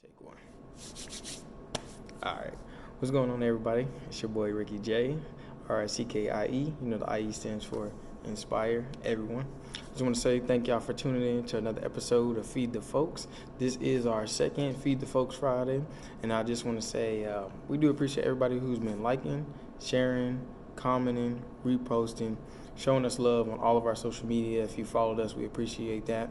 Take one. All right. What's going on, everybody? It's your boy Ricky J, RICKIE. You know, the IE stands for Inspire Everyone. Just want to say thank y'all for tuning in to another episode of Feed the Folks. This is our second Feed the Folks Friday, and I just want to say we do appreciate everybody who's been liking, sharing, commenting, reposting, showing us love on all of our social media. If you followed us, we appreciate that.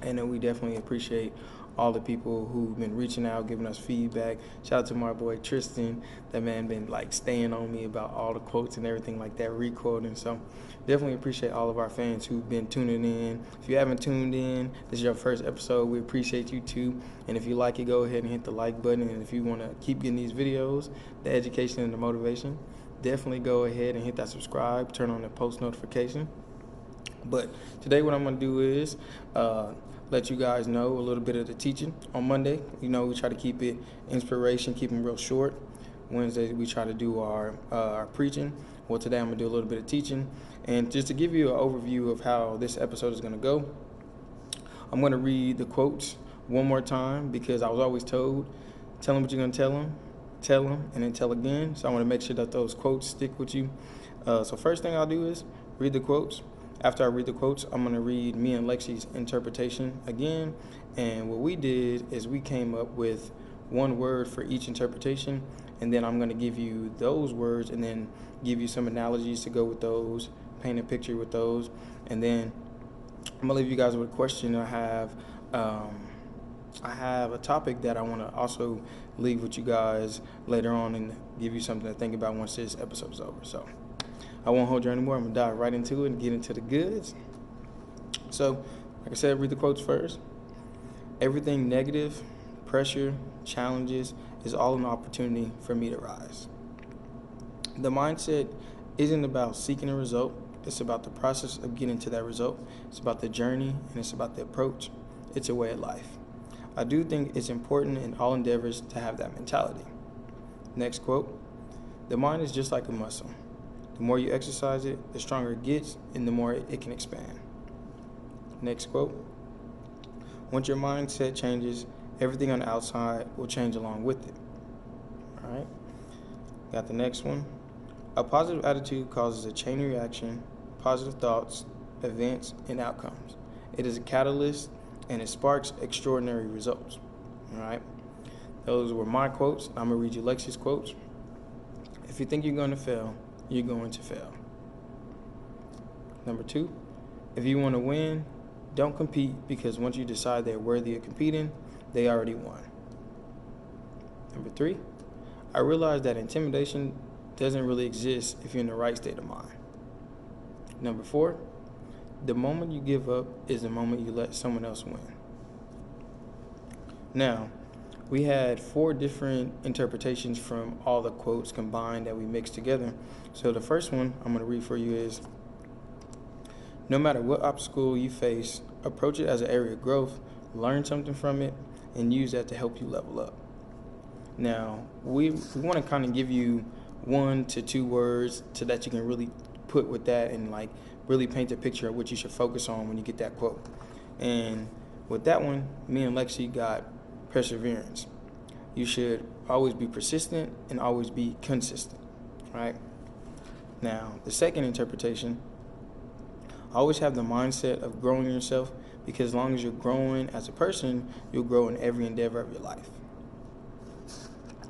And then we definitely appreciate all the people who've been reaching out, giving us feedback. Shout out to my boy Tristan. That man been like staying on me about all the quotes and everything like that, recording. So definitely appreciate all of our fans who've been tuning in. If you haven't tuned in, this is your first episode. We appreciate you too. And if you like it, go ahead and hit the like button. And if you want to keep getting these videos, the education and the motivation, definitely go ahead and hit that subscribe, turn on the post notification. But today what I'm going to do is let you guys know a little bit of the teaching on Monday. You know, we try to keep it inspiration, keep them real short. Wednesday, we try to do our preaching. Well, today I'm going to do a little bit of teaching. And just to give you an overview of how this episode is going to go, I'm going to read the quotes one more time because I was always told, tell them what you're going to tell them, and then tell again. So I want to make sure that those quotes stick with you. So first thing I'll do is read the quotes. After I read the quotes, I'm going to read me and Lexi's interpretation again. And what we did is we came up with one word for each interpretation. And then I'm going to give you those words and then give you some analogies to go with those, paint a picture with those. And then I'm going to leave you guys with a question. I have a topic that I want to also leave with you guys later on and give you something to think about once this episode is over. So I won't hold you anymore. I'm going to dive right into it and get into the goods. So, like I said, read the quotes first. Everything negative, pressure, challenges is all an opportunity for me to rise. The mindset isn't about seeking a result. It's about the process of getting to that result. It's about the journey, and it's about the approach. It's a way of life. I do think it's important in all endeavors to have that mentality. Next quote. The mind is just like a muscle. The more you exercise it, the stronger it gets, and the more it can expand. Next quote. Once your mindset changes, everything on the outside will change along with it. All right. Got the next one. A positive attitude causes a chain reaction, positive thoughts, events, and outcomes. It is a catalyst, and it sparks extraordinary results. All right. Those were my quotes. I'm going to read you Lexi's quotes. If you think you're going to fail, you're going to fail. Number 2, if you want to win, don't compete because once you decide they're worthy of competing, they already won. Number 3, I realize that intimidation doesn't really exist if you're in the right state of mind. Number 4, the moment you give up is the moment you let someone else win. Now, we had 4 different interpretations from all the quotes combined that we mixed together. So the first one I'm going to read for you is, no matter what obstacle you face, approach it as an area of growth, learn something from it, and use that to help you level up. Now, we want to kind of give you 1 to 2 words so that you can really put with that and like really paint a picture of what you should focus on when you get that quote. And with that one, me and Lexi got perseverance. You should always be persistent and always be consistent, right? Now, the second interpretation, always have the mindset of growing yourself because as long as you're growing as a person, you'll grow in every endeavor of your life.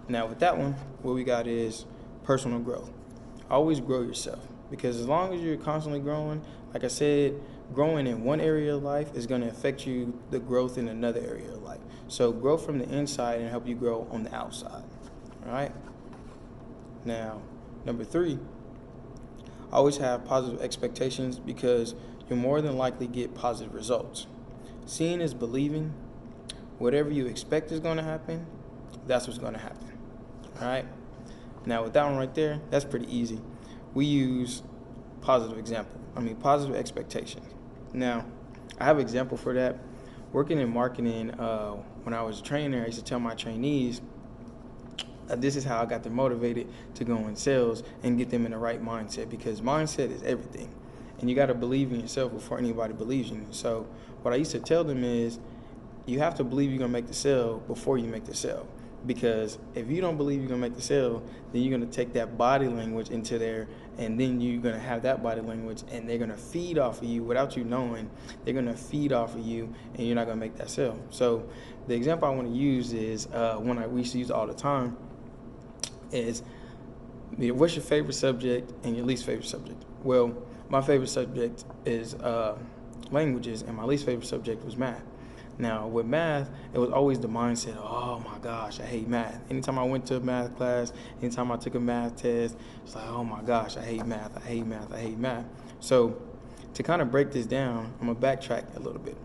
Now, with that one, what we got is personal growth. Always grow yourself because as long as you're constantly growing, like I said, growing in one area of life is going to affect you the growth in another area of life. So grow from the inside and help you grow on the outside. All right. Now, number 3, always have positive expectations because you'll more than likely get positive results. Seeing is believing. Whatever you expect is going to happen, that's what's going to happen. All right. Now, with that one right there, that's pretty easy. We use positive expectations. Now, I have an example for that. Working in marketing, when I was a trainer, I used to tell my trainees, this is how I got them motivated to go in sales and get them in the right mindset because mindset is everything. And you got to believe in yourself before anybody believes in you. So what I used to tell them is, you have to believe you're gonna make the sale before you make the sale. Because if you don't believe you're gonna make the sale, then you're gonna take that body language into there, and then you're gonna have that body language, and they're gonna feed off of you without you knowing. They're gonna feed off of you, and you're not gonna make that sale. So the example I want to use is one we used to use all the time is, what's your favorite subject and your least favorite subject? Well, my favorite subject is languages, and my least favorite subject was math. Now, with math, it was always the mindset, oh my gosh, I hate math. Anytime I went to a math class, anytime I took a math test, it's like, oh my gosh, I hate math, I hate math, I hate math. So to kind of break this down, I'm gonna backtrack a little bit.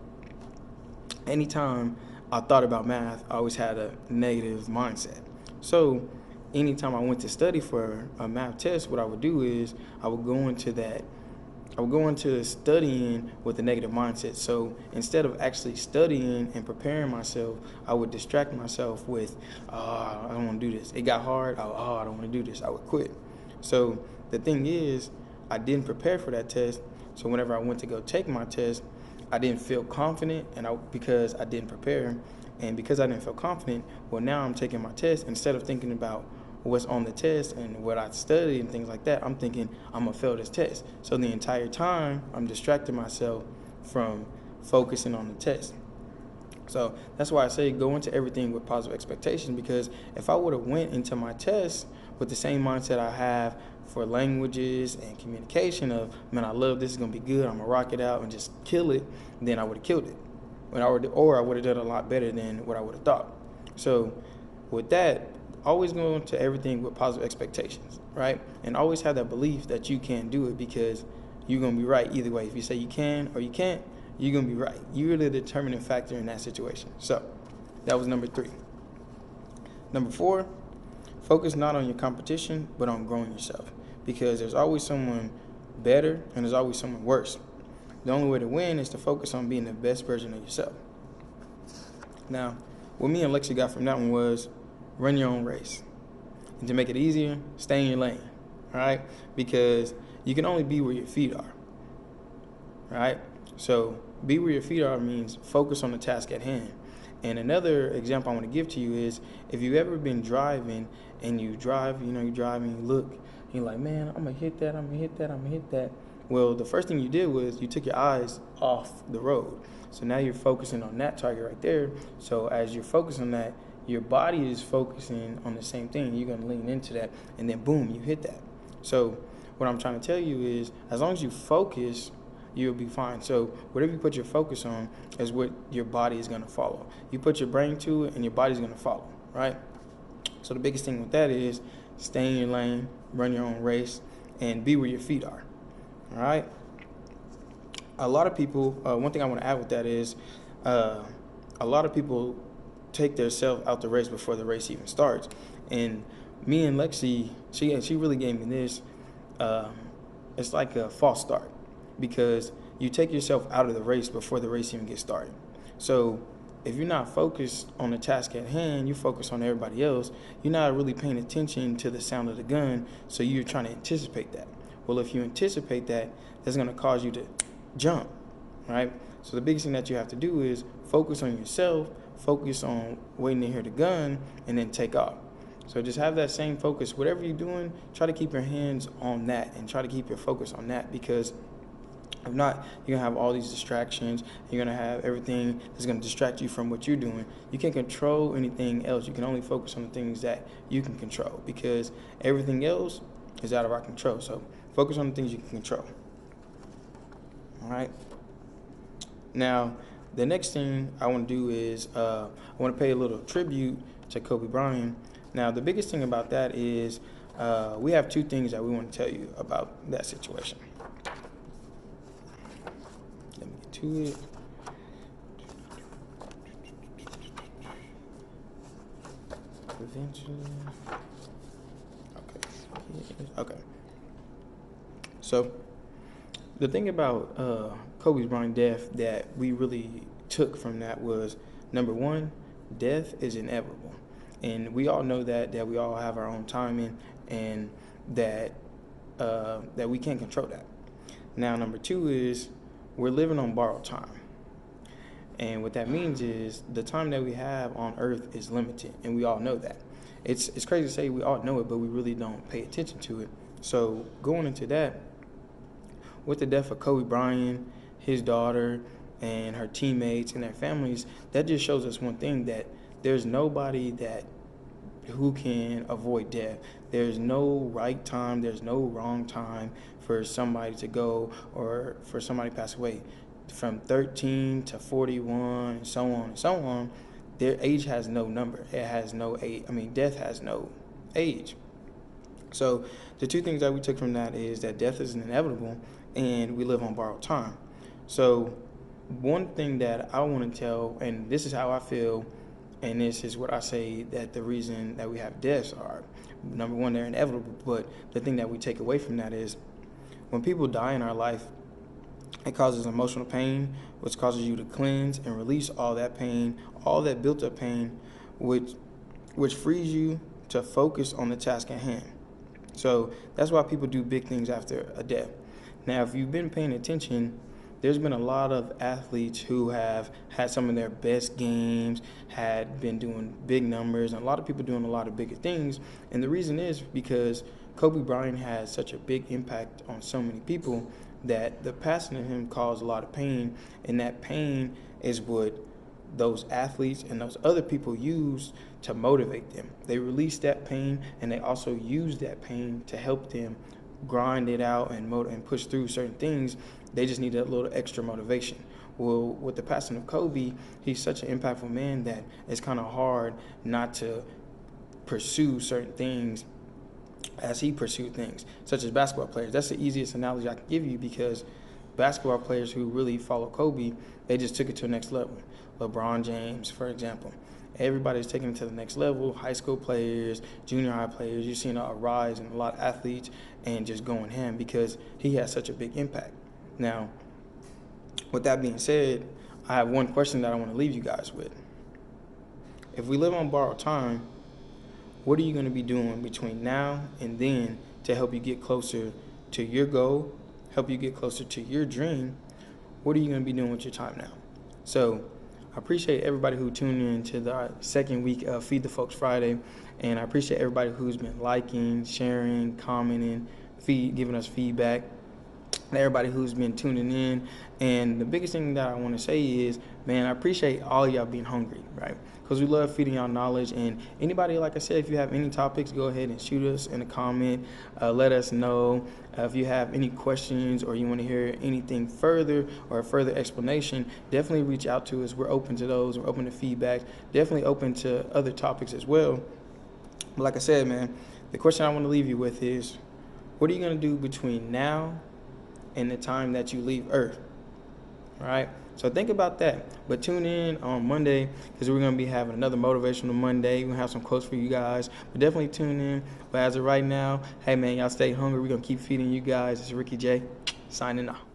Anytime I thought about math, I always had a negative mindset. So anytime I went to study for a math test, what I would do is I would go into studying with a negative mindset. So instead of actually studying and preparing myself, I would distract myself with, I don't want to do this. It got hard. I don't want to do this. I would quit. So the thing is, I didn't prepare for that test. So whenever I went to go take my test, I didn't feel confident, because I didn't prepare. And because I didn't feel confident, well, now I'm taking my test. Instead of thinking about what's on the test and what I studied and things like that, I'm thinking I'm gonna fail this test. So the entire time I'm distracting myself from focusing on the test. So that's why I say go into everything with positive expectations, because if I would have went into my test with the same mindset I have for languages and communication of, man, I love this, is gonna be good, I'm gonna rock it out and just kill it, then I would have killed it. Or I would have done a lot better than what I would have thought. So with that, always go into everything with positive expectations, right? And always have that belief that you can do it, because you're going to be right either way. If you say you can or you can't, you're going to be right. You're the determining factor in that situation. So that was number 3. Number 4, focus not on your competition, but on growing yourself, because there's always someone better and there's always someone worse. The only way to win is to focus on being the best version of yourself. Now, what me and Lexi got from that one was, run your own race. And to make it easier, stay in your lane, all right? Because you can only be where your feet are, right? So be where your feet are means focus on the task at hand. And another example I want to give to you is, if you've ever been driving and you drive, you drive and you look, and you're like, man, I'm going to hit that, I'm going to hit that, I'm going to hit that. Well, the first thing you did was you took your eyes off the road. So now you're focusing on that target right there. So as you're focusing on that, your body is focusing on the same thing. You're going to lean into that, and then boom, you hit that. So what I'm trying to tell you is, as long as you focus, you'll be fine. So whatever you put your focus on is what your body is going to follow. You put your brain to it, and your body's going to follow, right? So the biggest thing with that is stay in your lane, run your own race, and be where your feet are, all right? A lot of people, one thing I want to add with that is, a lot of people take themselves out the race before the race even starts. And me and Lexi, she really gave me this. It's like a false start, because you take yourself out of the race before the race even gets started. So if you're not focused on the task at hand, you focus on everybody else, you're not really paying attention to the sound of the gun, so you're trying to anticipate that. Well, if you anticipate that, that's going to cause you to jump, right? So the biggest thing that you have to do is focus on yourself, focus on waiting to hear the gun, and then take off. So just have that same focus. Whatever you're doing, try to keep your hands on that and try to keep your focus on that, because if not, you're going to have all these distractions. You're going to have everything that's going to distract you from what you're doing. You can't control anything else. You can only focus on the things that you can control, because everything else is out of our control. So focus on the things you can control. All right? Now, the next thing I want to do is I want to pay a little tribute to Kobe Bryant. Now, the biggest thing about that is we have 2 things that we want to tell you about that situation. Let me get to it. Eventually. Okay. So the thing about Kobe Bryant's death that we really took from that was, number 1, death is inevitable. And we all know that we all have our own timing, and that we can't control that. Now, number 2 is we're living on borrowed time. And what that means is the time that we have on earth is limited, and we all know that. It's crazy to say we all know it, but we really don't pay attention to it. So going into that, with the death of Kobe Bryant, his daughter, and her teammates and their families, that just shows us one thing, that there's nobody who can avoid death. There's no right time, there's no wrong time for somebody to go or for somebody to pass away. From 13 to 41, and so on and so on, their age has no number. It has no age. Death has no age. So the two things that we took from that is that death is inevitable and we live on borrowed time. So one thing that I want to tell, and this is how I feel, and this is what I say, that the reason that we have deaths are, number one, they're inevitable, but the thing that we take away from that is when people die in our life, it causes emotional pain, which causes you to cleanse and release all that pain, all that built up pain, which frees you to focus on the task at hand. So that's why people do big things after a death. Now, if you've been paying attention, there's been a lot of athletes who have had some of their best games, had been doing big numbers, and a lot of people doing a lot of bigger things. And the reason is because Kobe Bryant had such a big impact on so many people that the passing of him caused a lot of pain, and that pain is what those athletes and those other people use to motivate them. They release that pain, and they also use that pain to help them grind it out and push through certain things. They just need a little extra motivation. Well, with the passing of Kobe, he's such an impactful man that it's kind of hard not to pursue certain things as he pursued things, such as basketball players. That's the easiest analogy I can give you, because basketball players who really follow Kobe, they just took it to the next level. LeBron James, for example. Everybody's taking it to the next level. High school players, junior high players, you're seeing a rise in a lot of athletes and just going ham because he has such a big impact. Now, with that being said, I have one question that I want to leave you guys with. If we live on borrowed time, what are you going to be doing between now and then to help you get closer to your goal, help you get closer to your dream? What are you going to be doing with your time now? So I appreciate everybody who tuned in to the second week of Feed the Folks Friday, and I appreciate everybody who's been liking, sharing, commenting, giving us feedback, and everybody who's been tuning in. And the biggest thing that I want to say is, man, I appreciate all y'all being hungry, right? Because we love feeding y'all knowledge. And anybody, like I said, if you have any topics, go ahead and shoot us in a comment. Let us know. If you have any questions or you want to hear anything further or a further explanation, definitely reach out to us. We're open to those. We're open to feedback. Definitely open to other topics as well. But like I said, man, the question I want to leave you with is, what are you going to do between now and the time that you leave Earth? All right? So think about that. But tune in on Monday, because we're going to be having another motivational Monday. We're going to have some quotes for you guys. But definitely tune in. But as of right now, hey, man, y'all stay hungry. We're going to keep feeding you guys. It's Ricky J, signing off.